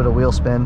bit of wheel spin.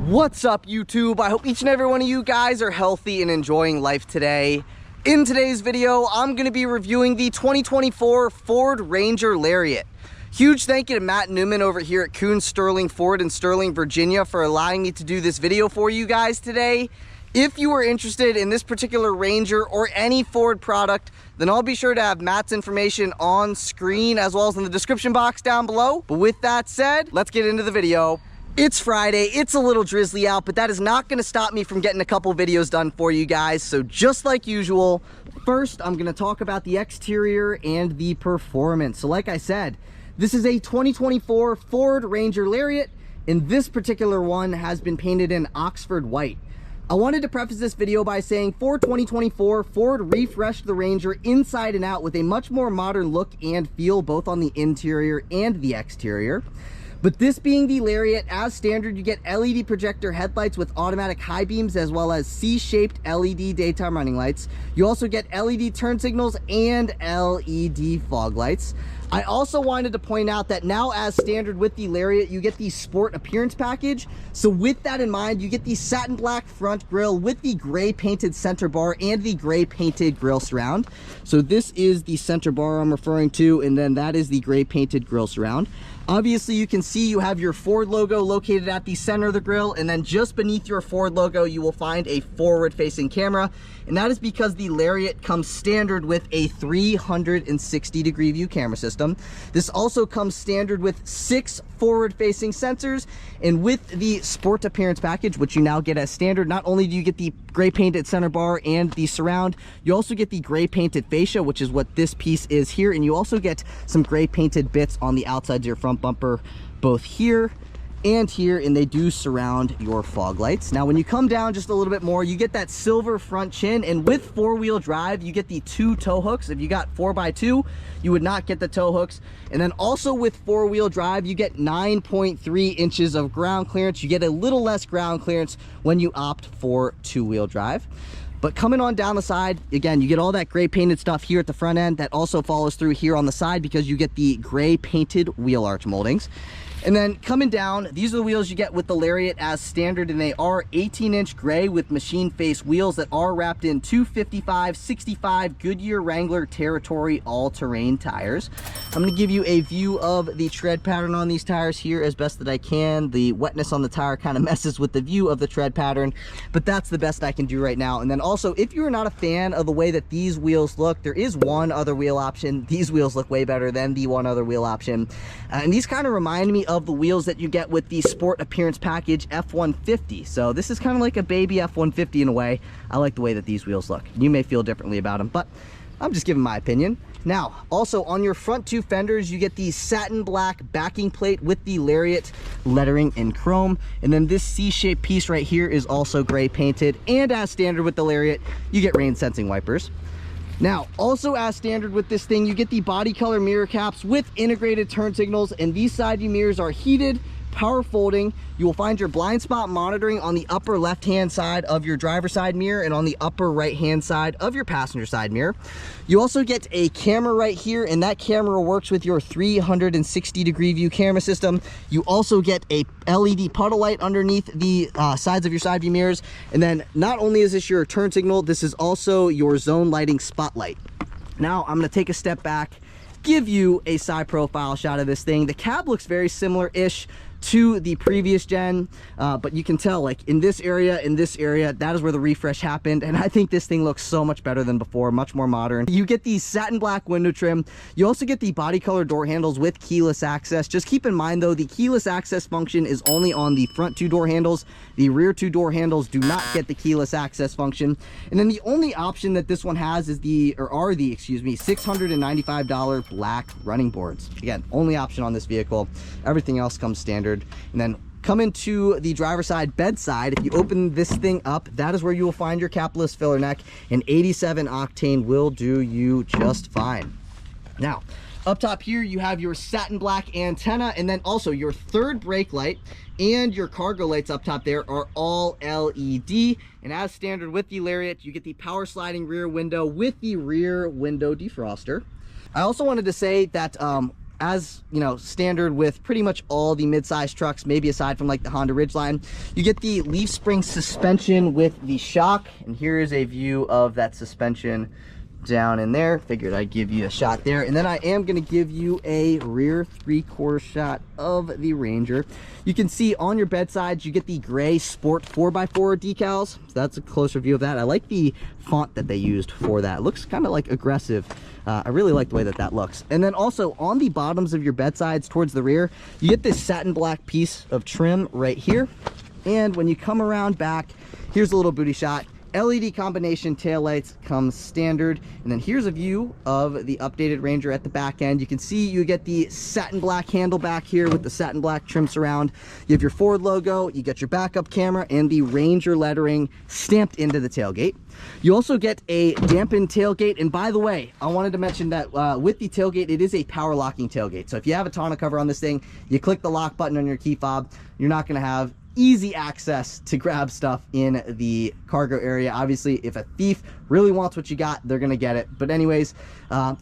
What's up, YouTube? I hope each and every one of you guys are healthy and enjoying life today. In today's video, I'm going to be reviewing the 2024 Ford Ranger Lariat. Huge thank you to Matt Newman over here at Koons Sterling Ford in Sterling, Virginia for allowing me to do this video for you guys today. If you are interested in this particular Ranger or any Ford product, then I'll be sure to have Matt's information on screen as well as in the description box down below. But with that said, let's get into the video. It's Friday, it's a little drizzly out, but that is not going to stop me from getting a couple videos done for you guys. So just like usual, first I'm going to talk about the exterior and the performance. So like I said, this is a 2024 Ford Ranger Lariat, and this particular one has been painted in Oxford white. I wanted to preface this video by saying for 2024, Ford refreshed the Ranger inside and out with a much more modern look and feel, both on the interior and the exterior. But this being the Lariat, as standard, you get LED projector headlights with automatic high beams as well as C-shaped LED daytime running lights. You also get LED turn signals and LED fog lights. I also wanted to point out that now, as standard with the Lariat, you get the Sport Appearance Package. So with that in mind, you get the satin black front grille with the gray painted center bar and the gray painted grille surround. So this is the center bar I'm referring to, and then that is the gray painted grille surround. Obviously, you can see you have your Ford logo located at the center of the grille, and then just beneath your Ford logo, you will find a forward-facing camera, and that is because the Lariat comes standard with a 360-degree view camera system. This also comes standard with 6 forward-facing sensors, and with the Sport Appearance Package, which you now get as standard, not only do you get the gray painted center bar and the surround, you also get the gray painted fascia, which is what this piece is here, and you also get some gray painted bits on the outsides of your front bumper, both here and here, and they do surround your fog lights. Now when you come down just a little bit more, you get that silver front chin, and with four-wheel drive you get the 2 tow hooks. If you got 4x2, you would not get the tow hooks. And then also with four-wheel drive, you get 9.3 inches of ground clearance. You get a little less ground clearance when you opt for 2-wheel drive. But coming on down the side, again, you get all that gray painted stuff here at the front end that also follows through here on the side because you get the gray painted wheel arch moldings. And then coming down, these are the wheels you get with the Lariat as standard, and they are 18-inch gray with machine face wheels that are wrapped in 255/65 Goodyear Wrangler Territory all-terrain tires. I'm going to give you a view of the tread pattern on these tires here as best that I can. The wetness on the tire kind of messes with the view of the tread pattern, but that's the best I can do right now. And then also, if you're not a fan of the way that these wheels look, there is one other wheel option. These wheels look way better than the one other wheel option, and these kind of remind me of the wheels that you get with the Sport Appearance Package F-150. So this is kind of like a baby F-150 in a way. I like the way that these wheels look. You may feel differently about them, but I'm just giving my opinion. Now, also on your front 2 fenders, you get the satin black backing plate with the Lariat lettering in chrome. And then this C-shaped piece right here is also gray painted. And as standard with the Lariat, you get rain sensing wipers. Now, also as standard with this thing, you get the body color mirror caps with integrated turn signals, and these side view mirrors are heated, power folding. You will find your blind spot monitoring on the upper left hand side of your driver's side mirror and on the upper right hand side of your passenger side mirror. You also get a camera right here, and that camera works with your 360-degree view camera system. You also get a LED puddle light underneath the sides of your side view mirrors, and then not only is this your turn signal, this is also your zone lighting spotlight. Now I'm going to take a step back, give you a side profile shot of this thing. The cab looks very similar-ish to the previous gen, but you can tell, like in this area, that is where the refresh happened, and I think this thing looks so much better than before, much more modern. You get the satin black window trim. You also get the body color door handles with keyless access. Just keep in mind though, the keyless access function is only on the front 2 door handles. The rear 2 door handles do not get the keyless access function. And then the only option that this one has is are the $695 black running boards. Again, only option on this vehicle. Everything else comes standard. And then come into the driver's side bedside. If you open this thing up, that is where you will find your capless filler neck, and 87 octane will do you just fine. Now, up top here, you have your satin black antenna, and then also your third brake light and your cargo lights up top there are all LED. And as standard with the Lariat, you get the power sliding rear window with the rear window defroster. I also wanted to say that as you know, standard with pretty much all the mid-size trucks, maybe aside from like the Honda Ridgeline. You get the leaf spring suspension with the shock, and here is a view of that suspension down in there. Figured I'd give you a shot there, and then I am going to give you a rear 3/4 shot of the Ranger. You can see on your bedsides you get the gray Sport 4x4 decals, so that's a closer view of that. I like the font that they used for that. It looks kind of like aggressive. I really like the way that that looks. And then also on the bottoms of your bedsides towards the rear, you get this satin black piece of trim right here, and when you come around back, here's a little booty shot. LED combination taillights comes standard, and then here's a view of the updated Ranger at the back end. You can see you get the satin black handle back here with the satin black trim surround. You have your Ford logo, you get your backup camera, and the Ranger lettering stamped into the tailgate. You also get a dampened tailgate, and by the way, I wanted to mention that with the tailgate, it is a power locking tailgate. So if you have a tonneau cover on this thing, you click the lock button on your key fob, you're not going to have easy access to grab stuff in the cargo area. Obviously, if a thief really wants what you got, they're gonna get it. But anyways,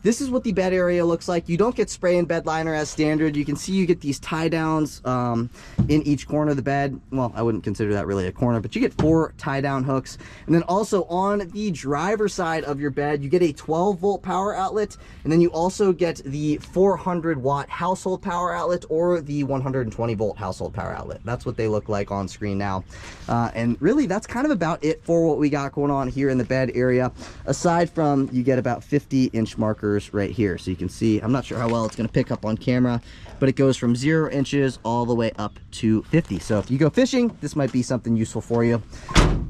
this is what the bed area looks like. You don't get spray and bed liner as standard. You can see you get these tie downs in each corner of the bed. Well, I wouldn't consider that really a corner, but you get 4 tie down hooks. And then also on the driver's side of your bed, you get a 12-volt power outlet, and then you also get the 400-watt household power outlet or the 120-volt household power outlet. That's what they look like on screen now. And really, that's kind of about it for what we got going on here in the bed area, aside from you get about 50-inch markers right here. So you can see, I'm not sure how well it's going to pick up on camera, but it goes from 0 inches all the way up to 50. So if you go fishing, this might be something useful for you.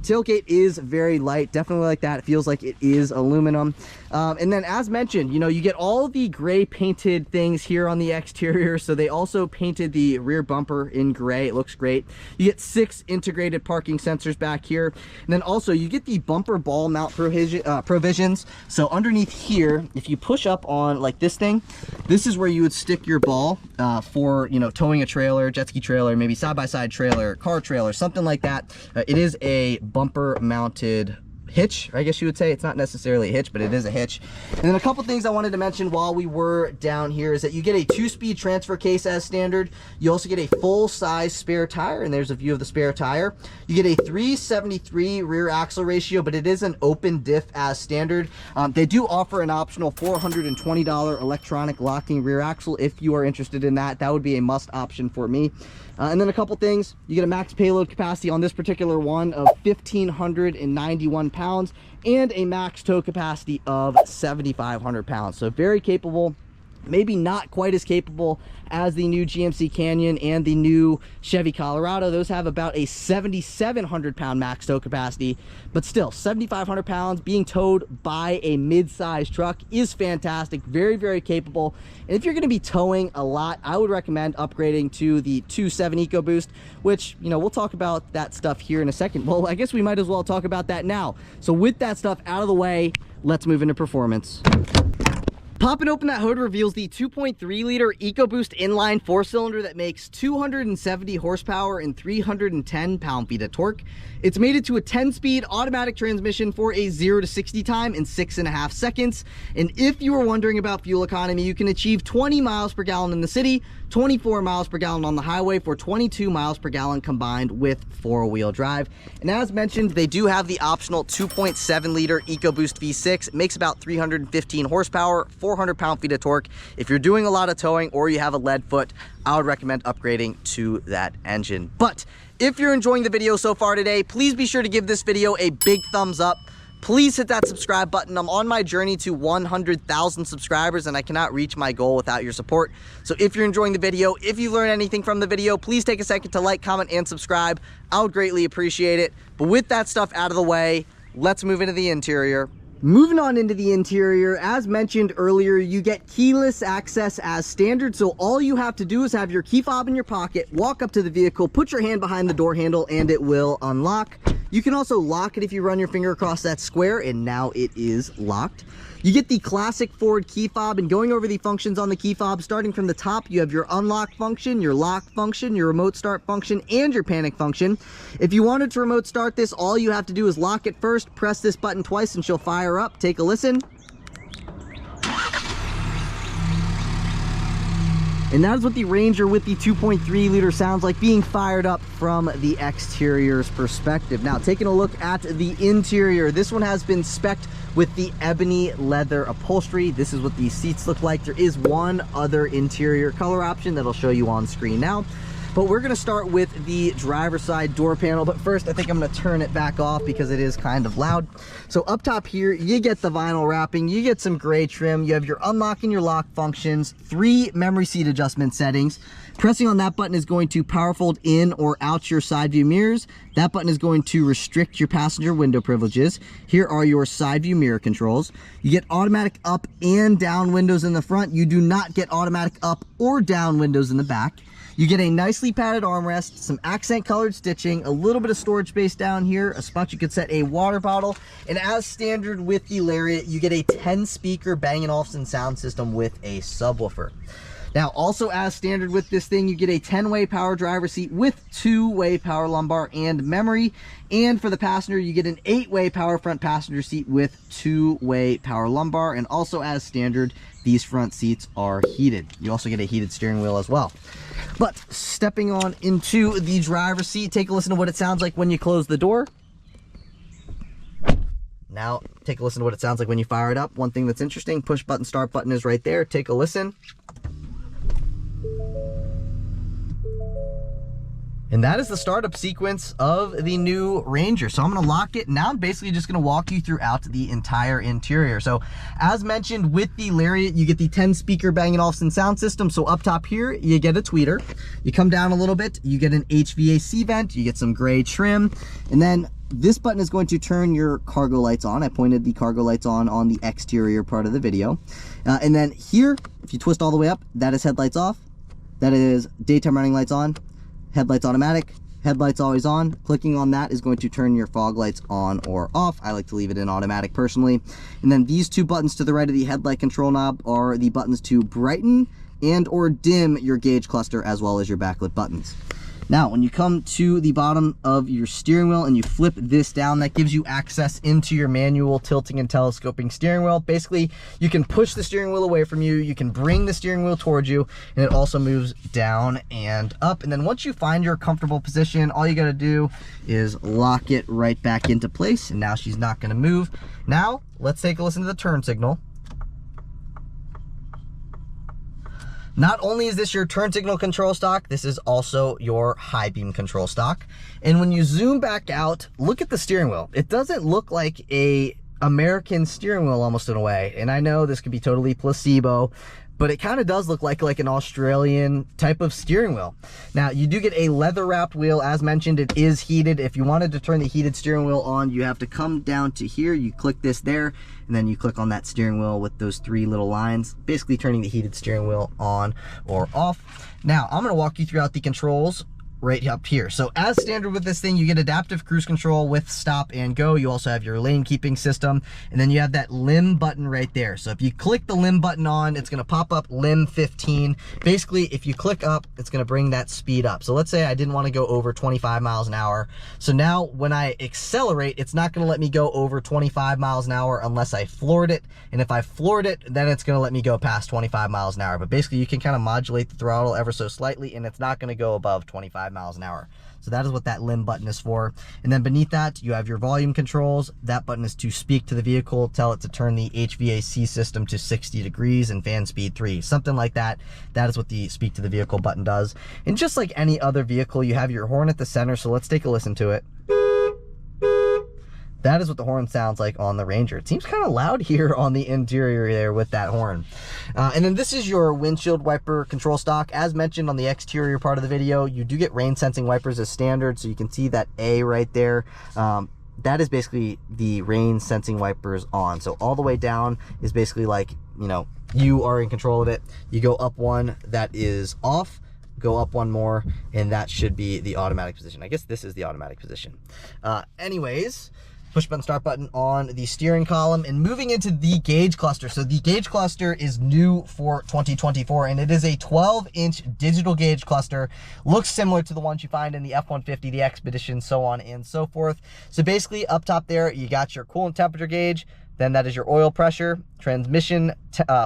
Tailgate is very light, definitely like that. It feels like it is aluminum. And then as mentioned, you know, you get all the gray painted things here on the exterior. So they also painted the rear bumper in gray. It looks great. You get 6 integrated parking sensors back here. And then also you get the bumper ball mount provisions. So underneath here, if you push up on like this thing, this is where you would stick your ball for, you know, towing a trailer, jet ski trailer, maybe side-by-side trailer, car trailer, something like that. It is a bumper mounted hitch, I guess you would say. It's not necessarily a hitch, but it is a hitch. And then a couple things I wanted to mention while we were down here is that you get a 2-speed transfer case as standard. You also get a full-size spare tire, and there's a view of the spare tire. You get a 373 rear axle ratio, but it is an open diff as standard. They do offer an optional $420 electronic locking rear axle. If you are interested in that, that would be a must option for me. And then a couple things, you get a max payload capacity on this particular one of 1,591 pounds and a max tow capacity of 7,500 pounds. So very capable. Maybe not quite as capable as the new GMC Canyon and the new Chevy Colorado. Those have about a 7,700 pound max tow capacity, but still 7,500 pounds being towed by a mid-sized truck is fantastic. Very, very capable. And if you're going to be towing a lot, I would recommend upgrading to the 2.7 EcoBoost, which, you know, we'll talk about that stuff here in a second. Well, I guess we might as well talk about that now. So with that stuff out of the way, let's move into performance. Popping open that hood reveals the 2.3 liter EcoBoost inline 4-cylinder that makes 270 horsepower and 310 pound-feet of torque. It's mated to a 10-speed automatic transmission for a 0 to 60 time in 6.5 seconds. And if you were wondering about fuel economy, you can achieve 20 miles per gallon in the city, 24 miles per gallon on the highway for 22 miles per gallon combined with 4-wheel drive. And as mentioned, they do have the optional 2.7 liter EcoBoost V6. It makes about 315 horsepower, 400 pound-feet of torque. If you're doing a lot of towing or you have a lead foot, I would recommend upgrading to that engine. But if you're enjoying the video so far today, please be sure to give this video a big thumbs up. Please hit that subscribe button. I'm on my journey to 100,000 subscribers, and I cannot reach my goal without your support. So if you're enjoying the video, if you learned anything from the video, please take a second to like, comment, and subscribe. I would greatly appreciate it. But with that stuff out of the way, let's move into the interior. Moving on into the interior, as mentioned earlier, you get keyless access as standard. So all you have to do is have your key fob in your pocket, walk up to the vehicle, put your hand behind the door handle, and it will unlock. You can also lock it if you run your finger across that square, and now it is locked. You get the classic Ford key fob, and going over the functions on the key fob, starting from the top, you have your unlock function, your lock function, your remote start function, and your panic function. If you wanted to remote start this, all you have to do is lock it first, press this button twice, and she'll fire up. Take a listen. And that is what the Ranger with the 2.3 liter sounds like being fired up from the exterior's perspective. Now, taking a look at the interior, this one has been spec'd with the ebony leather upholstery. This is what the seats look like. There is one other interior color option that I'll show you on screen now. But we're gonna start with the driver's side door panel. But first, I think I'm gonna turn it back off because it is kind of loud. So up top here, you get the vinyl wrapping, you get some gray trim, you have your unlock and your lock functions, 3 memory seat adjustment settings. Pressing on that button is going to power fold in or out your side view mirrors. That button is going to restrict your passenger window privileges. Here are your side view mirror controls. You get automatic up and down windows in the front. You do not get automatic up or down windows in the back. You get a nicely padded armrest, some accent colored stitching, a little bit of storage space down here, a spot you could set a water bottle, and as standard with the Lariat, you get a 10-speaker Bang & Olufsen sound system with a subwoofer. Now, also as standard with this thing, you get a 10-way power driver seat with 2-way power lumbar and memory. And for the passenger, you get an 8-way power front passenger seat with 2-way power lumbar. And also as standard, these front seats are heated. You also get a heated steering wheel as well. But stepping on into the driver's seat, take a listen to what it sounds like when you close the door. Now, take a listen to what it sounds like when you fire it up. One thing that's interesting, push button, start button is right there. Take a listen. And that is the startup sequence of the new Ranger. So I'm gonna lock it. Now I'm basically just gonna walk you throughout the entire interior. So as mentioned with the Lariat, you get the 10-speaker Bang & Olufsen sound system. So up top here, you get a tweeter. You come down a little bit, you get an HVAC vent, you get some gray trim, and then this button is going to turn your cargo lights on. I pointed the cargo lights on the exterior part of the video. And then here, if you twist all the way up, that is headlights off. That is daytime running lights on. Headlights automatic, headlights always on. Clicking on that is going to turn your fog lights on or off. I like to leave it in automatic personally. And then these 2 buttons to the right of the headlight control knob are the buttons to brighten and or dim your gauge cluster, as well as your backlit buttons. Now, when you come to the bottom of your steering wheel and you flip this down, that gives you access into your manual tilting and telescoping steering wheel. Basically, you can push the steering wheel away from you, you can bring the steering wheel towards you, and it also moves down and up. And then once you find your comfortable position, all you gotta do is lock it right back into place, and now she's not gonna move. Now, let's take a listen to the turn signal. Not only is this your turn signal control stock, this is also your high beam control stock. And when you zoom back out, look at the steering wheel. It doesn't look like a American steering wheel almost in a way. And I know this could be totally placebo, but it kind of does look like an Australian type of steering wheel. Now, you do get a leather wrapped wheel. As mentioned, it is heated. If you wanted to turn the heated steering wheel on, you have to come down to here, you click this there, and then you click on that steering wheel with those 3 little lines, basically turning the heated steering wheel on or off. Now, I'm gonna walk you throughout the controls right up here. So as standard with this thing, you get adaptive cruise control with stop and go. You also have your lane keeping system, and then you have that limb button right there. So if you click the limb button on, it's going to pop up limb 15. Basically, if you click up, it's going to bring that speed up. So let's say I didn't want to go over 25 miles an hour. So now when I accelerate, it's not going to let me go over 25 miles an hour unless I floored it. And if I floored it, then it's going to let me go past 25 miles an hour. But basically, you can kind of modulate the throttle ever so slightly, and it's not going to go above 25 miles an hour. So that is what that limb button is for. And then beneath that, you have your volume controls. That button is to speak to the vehicle, tell it to turn the HVAC system to 60 degrees and fan speed 3, something like that. That is what the speak to the vehicle button does. And just like any other vehicle, you have your horn at the center. So let's take a listen to it. That is what the horn sounds like on the Ranger. It seems kind of loud here on the interior there with that horn. And then this is your windshield wiper control stock. As mentioned on the exterior part of the video, you do get rain sensing wipers as standard. So you can see that A right there. That is basically the rain sensing wipers on. So all the way down is basically like, you know, you are in control of it. You go up one, that is off. Go up one more, and that should be the automatic position. I guess this is the automatic position. Anyways, push button, start button on the steering column, and moving into the gauge cluster. So the gauge cluster is new for 2024, and it is a 12-inch digital gauge cluster. Looks similar to the ones you find in the F-150, the Expedition, so on and so forth. So basically up top there, you got your coolant temperature gauge, Then that is your oil pressure, transmission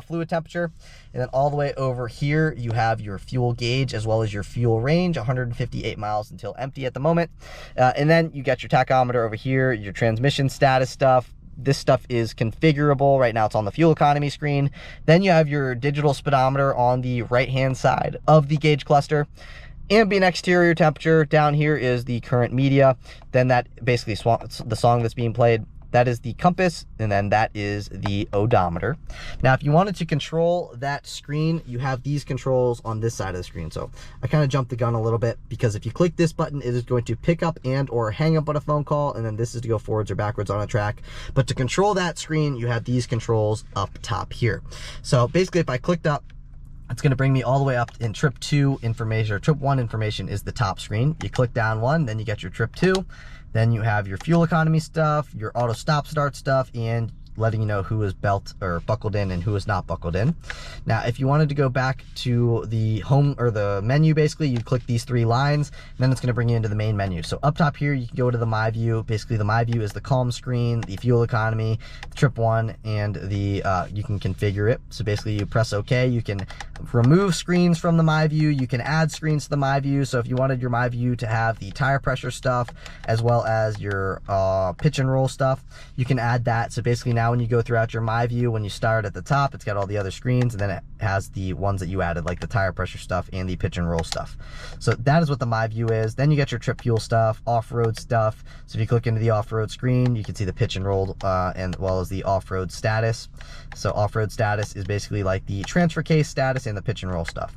fluid temperature, and then all the way over here you have your fuel gauge as well as your fuel range, 158 miles until empty at the moment. And then you got your tachometer over here, your transmission status stuff. This stuff is configurable. Right now it's on the fuel economy screen. Then you have your digital speedometer on the right hand side of the gauge cluster. Ambient exterior temperature. Down here is the current media. Then that basically the song that's being played. That is the compass, and then that is the odometer. Now, if you wanted to control that screen, you have these controls on this side of the screen. So I kind of jumped the gun a little bit, because if you click this button, it is going to pick up and or hang up on a phone call, and then this is to go forwards or backwards on a track. But to control that screen, you have these controls up top here. So basically, if I clicked up, it's going to bring me all the way up in trip 2 information, or trip 1 information is the top screen. You click down 1, then you get your trip 2. Then you have your fuel economy stuff, your auto stop start stuff, and letting you know who is belt or buckled in and who is not buckled in. Now, if you wanted to go back to the home or the menu, basically you click these 3 lines, and then it's going to bring you into the main menu. So up top here, you can go to the My View. Basically, the My View is the calm screen, the fuel economy, trip 1, and the you can configure it. So basically, you press OK. You can remove screens from the My View. You can add screens to the My View. So if you wanted your My View to have the tire pressure stuff as well as your pitch and roll stuff, you can add that. So basically now when you go throughout your My View, when you start at the top, it's got all the other screens, and then it has the ones that you added, like the tire pressure stuff and the pitch and roll stuff. So that is what the My View is. Then you get your trip fuel stuff, off-road stuff. So if you click into the off-road screen, you can see the pitch and roll and as well as the off-road status. So off-road status is basically like the transfer case status and the pitch and roll stuff.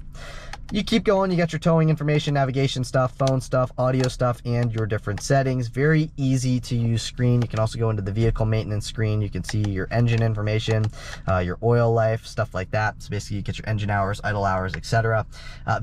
You keep going, you got your towing information, navigation stuff, phone stuff, audio stuff, and your different settings. Very easy to use screen. You can also go into the vehicle maintenance screen. You can see your engine information, your oil life, stuff like that. So basically you get your engine hours, idle hours, etc.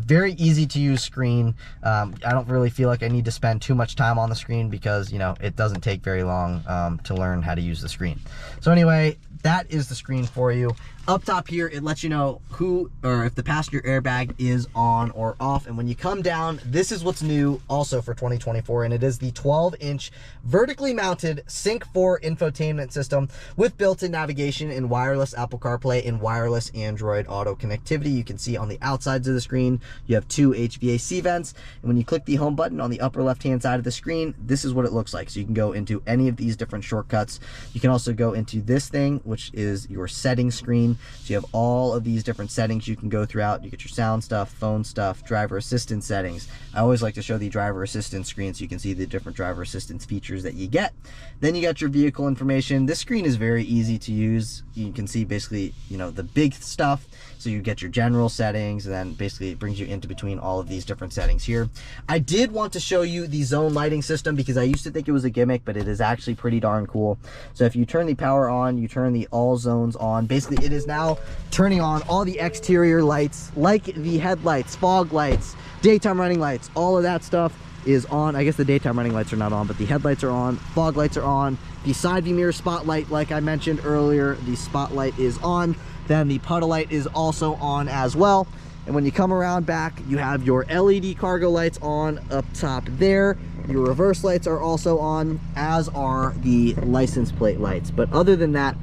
Very easy to use screen. I don't really feel like I need to spend too much time on the screen, because, you know, it doesn't take very long to learn how to use the screen. So anyway, that is the screen for you. Up top here, it lets you know who or if the passenger airbag is on or off. And when you come down, this is what's new also for 2024, and it is the 12-inch vertically mounted Sync 4 infotainment system with built-in navigation and wireless Apple CarPlay and wireless Android Auto connectivity. You can see on the outsides of the screen, you have 2 HVAC vents. And when you click the home button on the upper left-hand side of the screen, this is what it looks like. So you can go into any of these different shortcuts. You can also go into this thing, which is your settings screen. So you have all of these different settings you can go throughout. You get your sound stuff, phone stuff, driver assistance settings. I always like to show the driver assistance screen so you can see the different driver assistance features that you get. Then you got your vehicle information. This screen is very easy to use. You can see basically, you know, the big stuff. So you get your general settings, and then basically it brings you into between all of these different settings here. I did want to show you the zone lighting system, because I used to think it was a gimmick, but it is actually pretty darn cool. So if you turn the power on, you turn the all zones on. Basically, it is now turning on all the exterior lights, like the headlights, fog lights, daytime running lights, all of that stuff is on. I guess the daytime running lights are not on, but the headlights are on, fog lights are on. The side view mirror spotlight, like I mentioned earlier, the spotlight is on. Then the puddle light is also on as well. And when you come around back, you have your LED cargo lights on up top there. Your reverse lights are also on, as are the license plate lights. But other than that,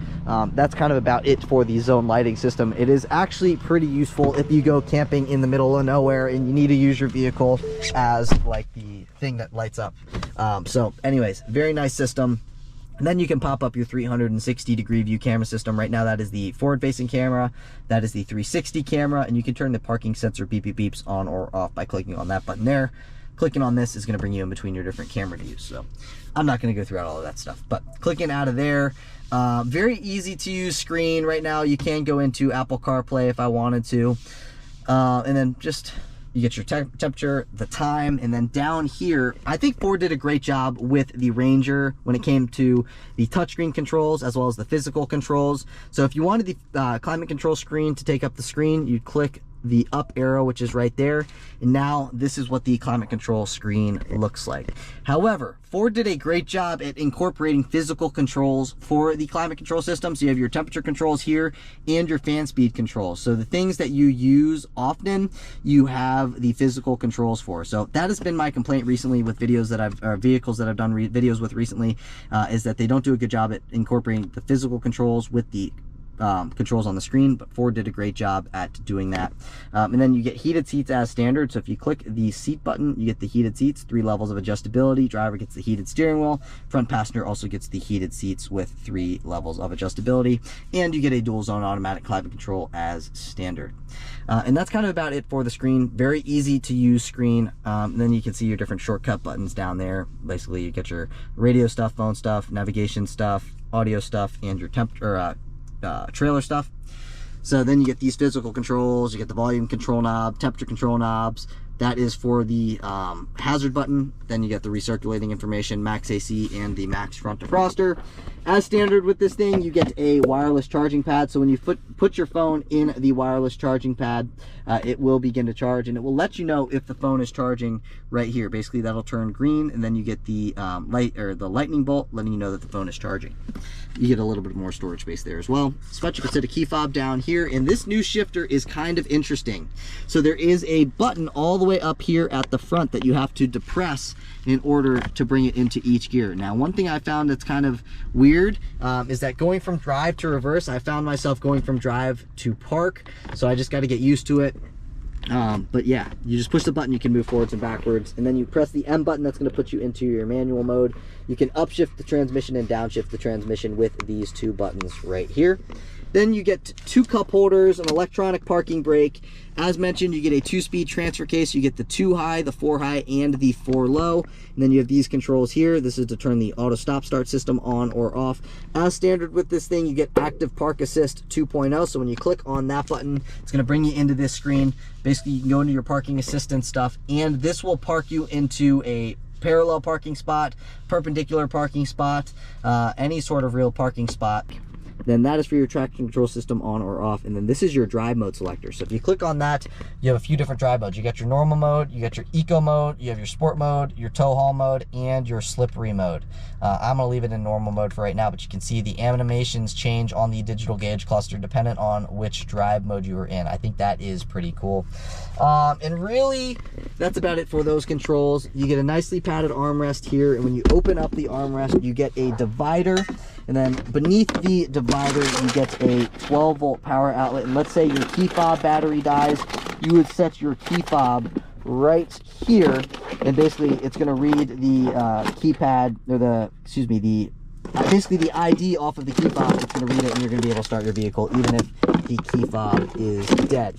that's kind of about it for the zone lighting system. It is actually pretty useful if you go camping in the middle of nowhere and you need to use your vehicle as like the thing that lights up. So anyways, very nice system. And then you can pop up your 360-degree view camera system. Right now, that is the forward-facing camera. That is the 360 camera. And you can turn the parking sensor beep, beep, beeps on or off by clicking on that button there. Clicking on this is going to bring you in between your different camera views. So I'm not going to go through all of that stuff. But clicking out of there, very easy to use screen. Right now, you can go into Apple CarPlay if I wanted to. And then just... you get your temperature, the time, and then down here, I think Ford did a great job with the Ranger when it came to the touchscreen controls as well as the physical controls. So if you wanted the climate control screen to take up the screen, you'd click the up arrow, which is right there. And now this is what the climate control screen looks like. However, Ford did a great job at incorporating physical controls for the climate control system. So you have your temperature controls here and your fan speed controls. So the things that you use often, you have the physical controls for. So that has been my complaint recently with videos that vehicles that I've done videos with recently, is that they don't do a good job at incorporating the physical controls with the controls on the screen, but Ford did a great job at doing that. And then you get heated seats as standard. So if you click the seat button, you get the heated seats, 3 levels of adjustability. Driver gets the heated steering wheel. Front passenger also gets the heated seats with 3 levels of adjustability. And you get a dual zone automatic climate control as standard. And that's kind of about it for the screen. Very easy to use screen. And then you can see your different shortcut buttons down there. Basically, you get your radio stuff, phone stuff, navigation stuff, audio stuff, and your trailer stuff. So then you get these physical controls, you get the volume control knob, temperature control knobs. That is for the hazard button. Then you get the recirculating information, max AC, and the max front defroster. As standard with this thing, you get a wireless charging pad. So when you put your phone in the wireless charging pad, it will begin to charge, and it will let you know if the phone is charging right here. Basically, that'll turn green, and then you get the light, or the lightning bolt, letting you know that the phone is charging. You get a little bit more storage space there as well. So you can set a key fob down here, and this new shifter is kind of interesting. So there is a button all the way up here at the front that you have to depress in order to bring it into each gear. Now, one thing I found that's kind of weird is that going from drive to reverse, I found myself going from drive to park, so I just got to get used to it. But yeah, you just push the button, you can move forwards and backwards, and then you press the M button. That's going to put you into your manual mode. You can upshift the transmission and downshift the transmission with these 2 buttons right here. Then you get 2 cup holders, an electronic parking brake. As mentioned, you get a 2-speed transfer case. You get the 2 high, the 4 high, and the 4 low. And then you have these controls here. This is to turn the auto stop start system on or off. As standard with this thing, you get active park assist 2.0. So when you click on that button, it's going to bring you into this screen. Basically, you can go into your parking assistance stuff, and this will park you into a parallel parking spot, perpendicular parking spot, any sort of real parking spot. Then that is for your traction control system on or off. And then this is your drive mode selector. So if you click on that, you have a few different drive modes. You got your normal mode, you got your eco mode, you have your sport mode, your tow haul mode, and your slippery mode. I'm gonna leave it in normal mode for right now, but you can see the animations change on the digital gauge cluster dependent on which drive mode you are in. I think that is pretty cool. And really, that's about it for those controls. You get a nicely padded armrest here, and when you open up the armrest, you get a divider. And then beneath the divider, you get a 12-volt power outlet. And let's say your key fob battery dies, you would set your key fob right here, and basically it's going to read the keypad, or basically the ID off of the key fob. It's going to read it, and you're going to be able to start your vehicle even if the key fob is dead.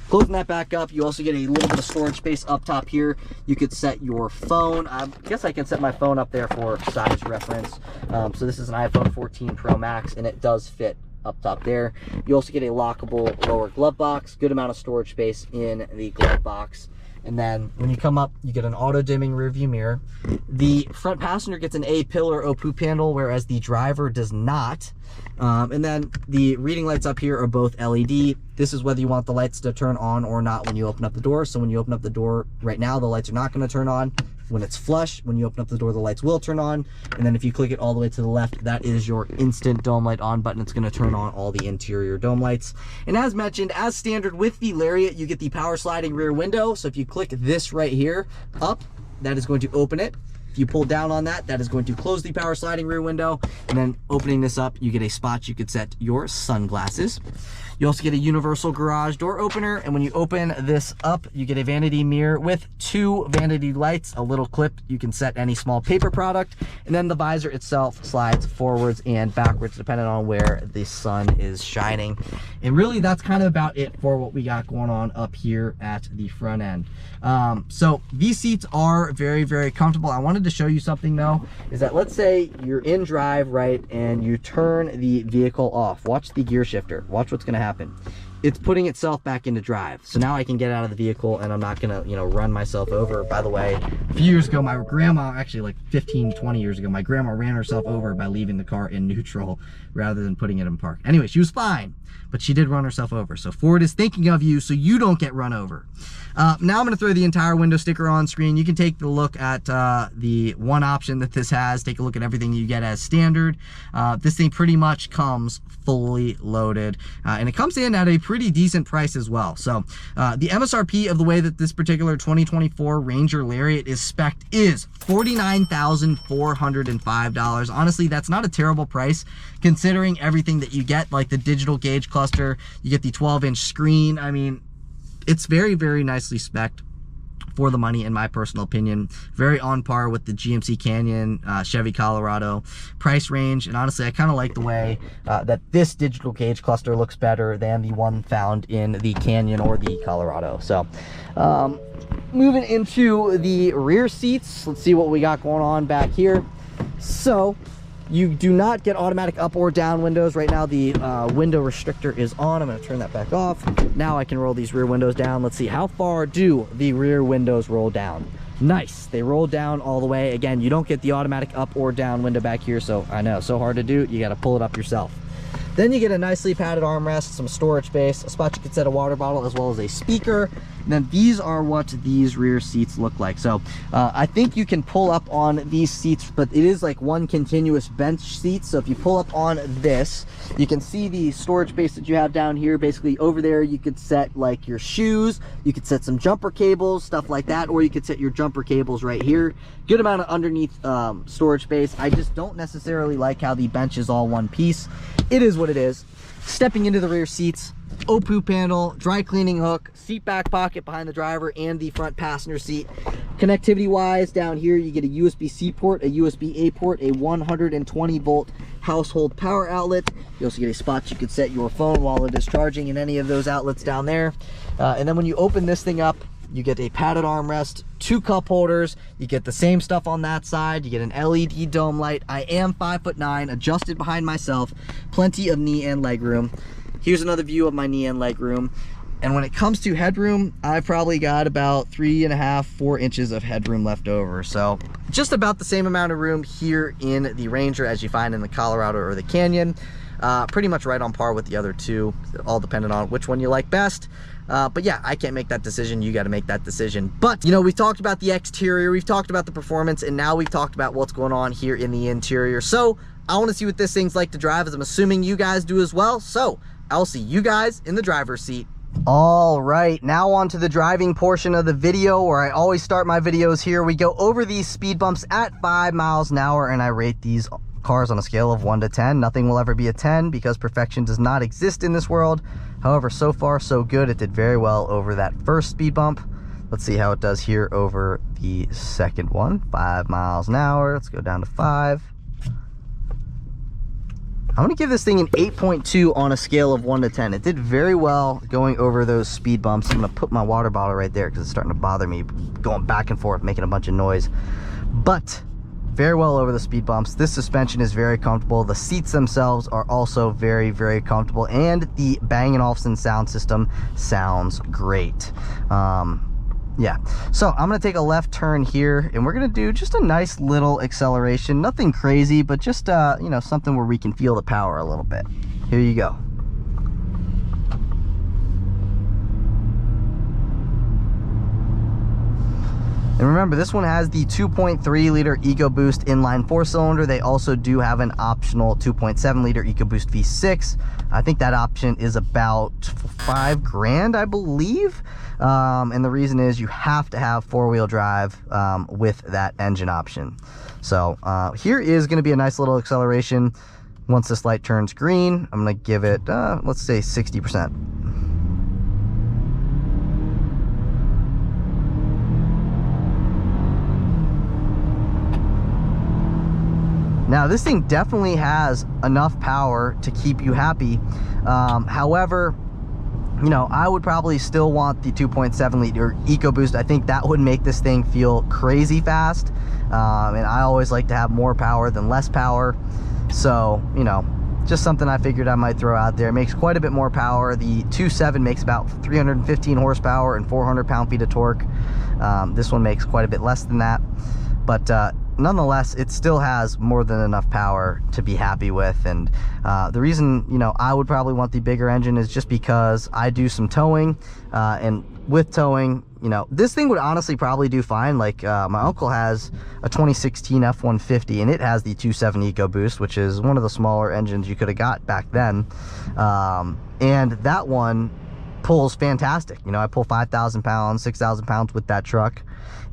Closing that back up, you also get a little bit of storage space up top here. You could set your phone. I guess I can set my phone up there for size reference. So this is an iPhone 14 Pro Max, and it does fit up top there. You also get a lockable lower glove box, good amount of storage space in the glove box. And then when you come up, you get an auto dimming rear view mirror. The front passenger gets an A-pillar O-poop handle, whereas the driver does not. And then the reading lights up here are both LED. This is whether you want the lights to turn on or not when you open up the door. So when you open up the door right now, the lights are not going to turn on. When it's flush, when you open up the door, the lights will turn on. And then if you click it all the way to the left, that is your instant dome light on button. It's going to turn on all the interior dome lights. And as mentioned, as standard with the Lariat, you get the power sliding rear window. So if you click this right here up, that is going to open it. If you pull down on that, that is going to close the power sliding rear window. And then opening this up, you get a spot you could set your sunglasses. You also get a universal garage door opener, and when you open this up, you get a vanity mirror with 2 vanity lights, a little clip. You can set any small paper product, and then the visor itself slides forwards and backwards depending on where the sun is shining. And really, that's kind of about it for what we got going on up here at the front end. So these seats are very, very comfortable. I wanted to show you something though, is that let's say you're in drive, right, and you turn the vehicle off. Watch the gear shifter. Watch what's going to happen. it's putting itself back into drive. So now I can get out of the vehicle and I'm not gonna, you know, run myself over. By the way, a few years ago, my grandma, actually like 15, 20 years ago, my grandma ran herself over by leaving the car in neutral rather than putting it in park. Anyway, she was fine, but she did run herself over. So Ford is thinking of you so you don't get run over. Now I'm gonna throw the entire window sticker on screen. You can take a look at the one option that this has, take a look at everything you get as standard. This thing pretty much comes fully loaded, and it comes in at a pretty decent price as well. So the MSRP of the way that this particular 2024 Ranger Lariat is spec'd is $49,405. Honestly, that's not a terrible price considering everything that you get, like the digital gauge cluster, you get the 12-inch screen. I mean, it's very, very nicely spec'd for the money, in my personal opinion. Very on par with the GMC Canyon, Chevy Colorado price range. And honestly, I kind of like the way that this digital gauge cluster looks better than the one found in the Canyon or the Colorado. So moving into the rear seats, let's see what we got going on back here. So you do not get automatic up or down windows. Right now the window restrictor is on. I'm going to turn that back off. Now I can roll these rear windows down. Let's see, how far do the rear windows roll down? Nice, they roll down all the way. Again, you don't get the automatic up or down window back here, so I know, so hard to do, you got to pull it up yourself. Then you get a nicely padded armrest, some storage space, a spot you can set a water bottle, as well as a speaker. And then these are what these rear seats look like. So I think you can pull up on these seats, but it is like one continuous bench seat. So if you pull up on this, you can see the storage space that you have down here. Basically over there, you could set like your shoes, you could set some jumper cables, stuff like that, or you could set your jumper cables right here. Good amount of underneath storage space. I just don't necessarily like how the bench is all one piece. It is what it is. Stepping into the rear seats, OPU panel, dry cleaning hook, seat back pocket behind the driver and the front passenger seat. Connectivity wise, down here you get a USB-C port, a USB-A port, a 120 volt household power outlet. You also get a spot you could set your phone while it is charging in any of those outlets down there. And then when you open this thing up, you get a padded armrest, 2 cup holders, you get the same stuff on that side, you get an LED dome light. I am 5'9", adjusted behind myself, plenty of knee and leg room. Here's another view of my knee and leg room. And when it comes to headroom, I've probably got about 3.5, 4 inches of headroom left over. So just about the same amount of room here in the Ranger as you find in the Colorado or the Canyon. Pretty much right on par with the other two, all dependent on which one you like best. But yeah, I can't make that decision. You got to make that decision. But, you know, we've talked about the exterior, we've talked about the performance, and now we've talked about what's going on here in the interior. So I want to see what this thing's like to drive, as I'm assuming you guys do as well. So I'll see you guys in the driver's seat. All right, now on to the driving portion of the video, where I always start my videos here. We go over these speed bumps at 5 miles an hour, and I rate these cars on a scale of 1 to 10. Nothing will ever be a 10 because perfection does not exist in this world. However, so far so good. It did very well over that first speed bump. Let's see how it does here over the second one. 5 miles an hour. Let's go down to 5. I'm going to give this thing an 8.2 on a scale of 1 to 10. It did very well going over those speed bumps. I'm going to put my water bottle right there because it's starting to bother me going back and forth, making a bunch of noise. But very well over the speed bumps. This suspension is very comfortable. The seats themselves are also very, very comfortable. And the Bang & Olufsen sound system sounds great. Yeah, so I'm gonna take a left turn here, and we're gonna do just a nice little acceleration. Nothing crazy, but just you know, something where we can feel the power a little bit. Here you go. And remember, this one has the 2.3 liter EcoBoost inline 4-cylinder. They also do have an optional 2.7 liter EcoBoost V6. I think that option is about $5 grand, I believe. And the reason is you have to have 4-wheel drive with that engine option. So here is going to be a nice little acceleration. Once this light turns green, I'm going to give it, let's say 60%. Now, this thing definitely has enough power to keep you happy. However, you know, I would probably still want the 2.7 liter EcoBoost. I think that would make this thing feel crazy fast. And I always like to have more power than less power. So, you know, just something I figured I might throw out there. It makes quite a bit more power. The 2.7 makes about 315 horsepower and 400 pound-feet of torque. This one makes quite a bit less than that, but nonetheless, it still has more than enough power to be happy with. And the reason, you know, I would probably want the bigger engine is just because I do some towing, and with towing, you know, this thing would honestly probably do fine. Like my uncle has a 2016 F-150, and it has the 2.7 EcoBoost, which is one of the smaller engines you could have got back then. And that one pulls fantastic. You know, I pull 5,000 pounds, 6,000 pounds with that truck,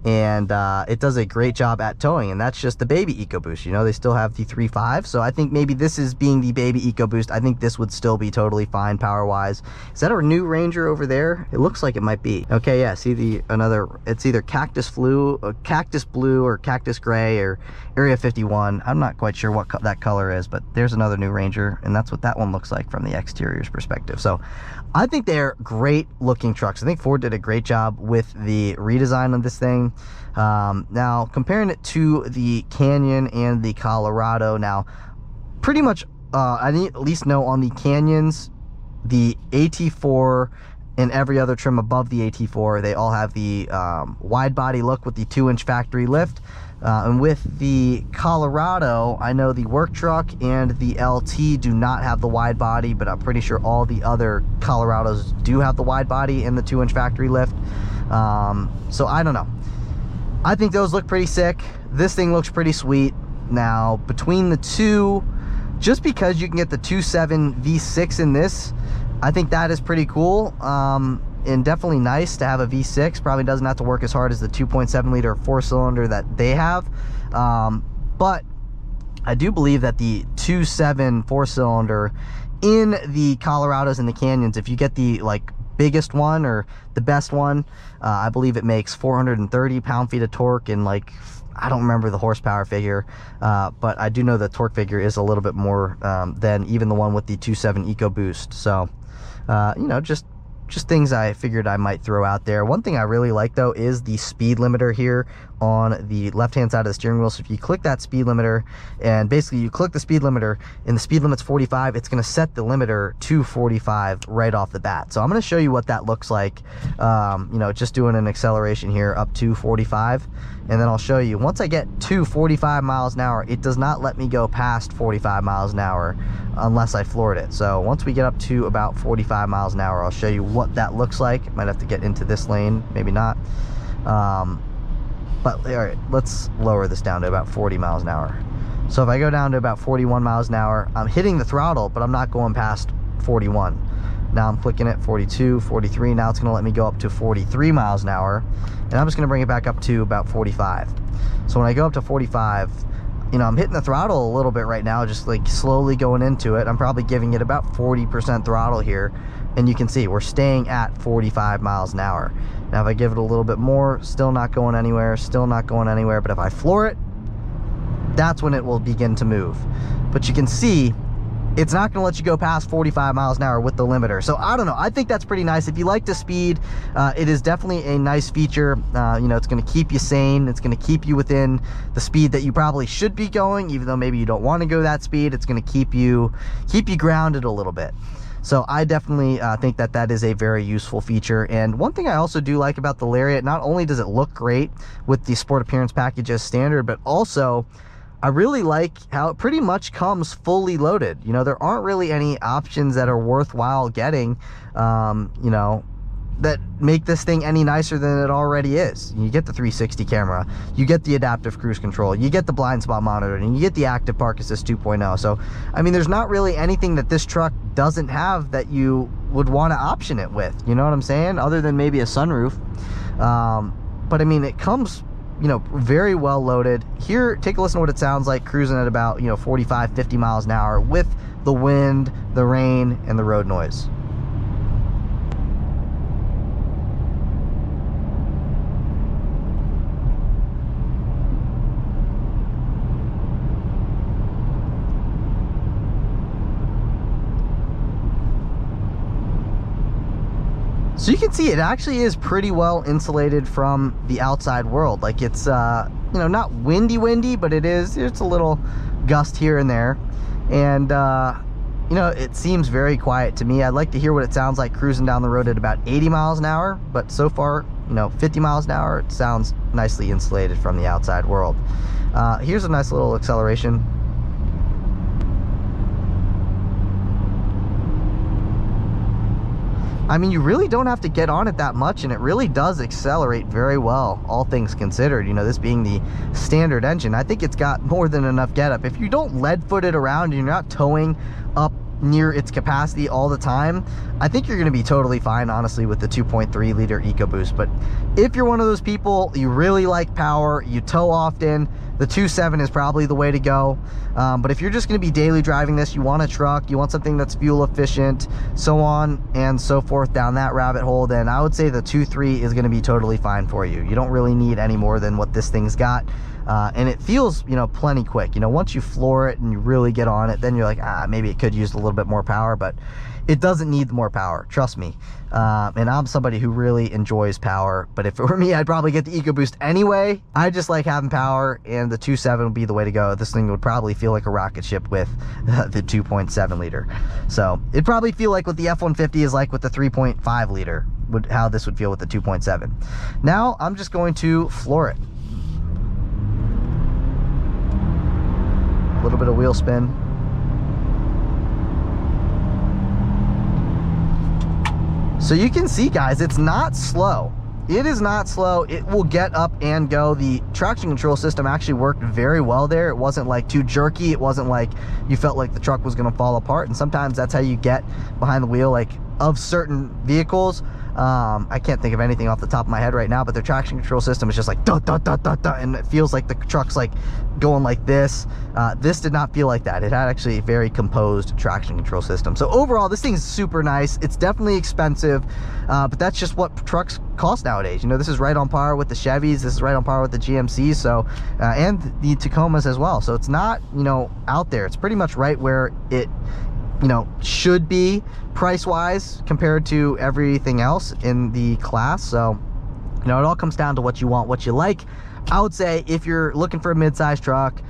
and it does a great job at towing. And that's just the baby EcoBoost. You know, they still have the 3.5, so I think maybe this is being the baby EcoBoost. I think this would still be totally fine power wise. Is that our new Ranger over there? It looks like it might be. Okay, yeah, see another, it's either Cactus Blue or Cactus Gray or Area 51. I'm not quite sure what that color is, but there's another new Ranger, and that's what that one looks like from the exterior's perspective. So I think they're great looking trucks. I think Ford did a great job with the redesign of this thing. Now comparing it to the Canyon and the Colorado, now pretty much I at least know on the Canyons, the AT4 and every other trim above the AT4, they all have the wide body look with the 2-inch factory lift. And with the Colorado, I know the work truck and the LT do not have the wide body, but I'm pretty sure all the other Colorados do have the wide body and the 2-inch factory lift. So I don't know. I think those look pretty sick. This thing looks pretty sweet. Now, between the two, just because you can get the 2.7 V6 in this, I think that is pretty cool. And definitely nice to have a V6. Probably doesn't have to work as hard as the 2.7 liter 4-cylinder that they have. But I do believe that the 2.7 4-cylinder in the Colorados and the Canyons, if you get the like biggest one or the best one, I believe it makes 430 pound-feet of torque, and like, I don't remember the horsepower figure, but I do know the torque figure is a little bit more than even the one with the 2.7 EcoBoost. So you know, just things I figured I might throw out there. One thing I really like though is the speed limiter here on the left hand side of the steering wheel. So if you click that speed limiter, and basically you click the speed limiter and the speed limit's 45, it's going to set the limiter to 45 right off the bat. So I'm going to show you what that looks like, you know, just doing an acceleration here up to 45, and then I'll show you once I get to 45 miles an hour, it does not let me go past 45 miles an hour unless I floored it. So once we get up to about 45 miles an hour, I'll show you what that looks like. Might have to get into this lane, maybe not. But all right, let's lower this down to about 40 miles an hour. So if I go down to about 41 miles an hour, I'm hitting the throttle, but I'm not going past 41. Now I'm clicking at 42, 43. Now it's going to let me go up to 43 miles an hour, and I'm just going to bring it back up to about 45. So when I go up to 45, you know, I'm hitting the throttle a little bit right now, just like slowly going into it. I'm probably giving it about 40% throttle here, and you can see we're staying at 45 miles an hour. Now if I give it a little bit more, still not going anywhere, still not going anywhere. But if I floor it, that's when it will begin to move. But you can see it's not going to let you go past 45 miles an hour with the limiter. So I don't know, I think that's pretty nice. If you like the speed, it is definitely a nice feature. You know, it's going to keep you sane. It's going to keep you within the speed that you probably should be going, even though maybe you don't want to go that speed. It's going to keep you grounded a little bit. So I definitely think that that is a very useful feature. And one thing I also do like about the Lariat, not only does it look great with the Sport Appearance package as standard, but also I really like how it pretty much comes fully loaded. You know, there aren't really any options that are worthwhile getting, you know, that make this thing any nicer than it already is. You get the 360 camera, you get the adaptive cruise control, you get the blind spot monitor, and you get the active park assist 2.0. So I mean, there's not really anything that this truck doesn't have that you would want to option it with, you know what I'm saying, other than maybe a sunroof. But I mean, it comes, you know, very well loaded. Here, take a listen to what it sounds like cruising at about, you know, 45, 50 miles an hour with the wind, the rain, and the road noise. So you can see it actually is pretty well insulated from the outside world. Like it's, you know, not windy, but it's a little gust here and there. And you know, it seems very quiet to me. I'd like to hear what it sounds like cruising down the road at about 80 miles an hour, but so far, you know, 50 miles an hour, it sounds nicely insulated from the outside world. Here's a nice little acceleration. I mean, you really don't have to get on it that much, and it really does accelerate very well, all things considered. You know, this being the standard engine, I think it's got more than enough get up. If you don't lead-foot it around and you're not towing up near its capacity all the time, I think you're going to be totally fine, honestly, with the 2.3 liter EcoBoost. But if you're one of those people, you really like power, you tow often, the 2.7 is probably the way to go. But if you're just going to be daily driving this, you want a truck, you want something that's fuel efficient, so on and so forth down that rabbit hole, then I would say the 2.3 is going to be totally fine for you. You don't really need any more than what this thing's got. And it feels, you know, plenty quick. You know, once you floor it and you really get on it, then you're like, maybe it could use a little bit more power, but it doesn't need more power, trust me. And I'm somebody who really enjoys power, but if it were me, I'd probably get the EcoBoost anyway. I just like having power, and the 2.7 would be the way to go. This thing would probably feel like a rocket ship with the 2.7 liter. So it'd probably feel like what the F-150 is like with the 3.5 liter, how this would feel with the 2.7. Now I'm just going to floor it. A little bit of wheel spin. So you can see, guys, it's not slow. It is not slow. It will get up and go. The traction control system actually worked very well there. It wasn't like too jerky. It wasn't like you felt like the truck was going to fall apart. And sometimes that's how you get behind the wheel, like of certain vehicles. I can't think of anything off the top of my head right now, but their traction control system is just like duh, duh, duh, duh, duh, and it feels like the truck's like going like this. This did not feel like that. It had actually a very composed traction control system. So overall, this thing's super nice. It's definitely expensive, but that's just what trucks cost nowadays. You know, this is right on par with the Chevys. This is right on par with the GMCs, so and the Tacomas as well. So it's not, you know, out there. It's pretty much right where it, you know, should be price-wise compared to everything else in the class. So, you know, it all comes down to what you want, what you like. I would say if you're looking for a mid-size truck,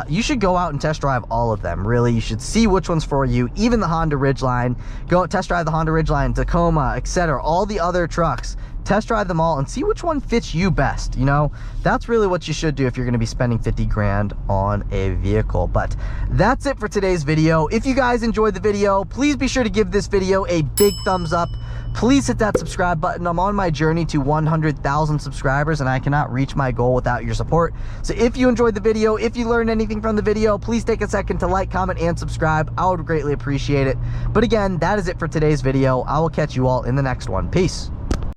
you should go out and test drive all of them. Really, you should see which one's for you. Even the Honda Ridgeline, go out, test drive the Honda Ridgeline, Tacoma, etc. All the other trucks, test drive them all and see which one fits you best. You know, that's really what you should do if you're going to be spending 50 grand on a vehicle. But that's it for today's video. If you guys enjoyed the video, please be sure to give this video a big thumbs up. Please hit that subscribe button. I'm on my journey to 100,000 subscribers, and I cannot reach my goal without your support. So if you enjoyed the video, if you learned anything from the video, please take a second to like, comment, and subscribe. I would greatly appreciate it. But again, that is it for today's video. I will catch you all in the next one. Peace.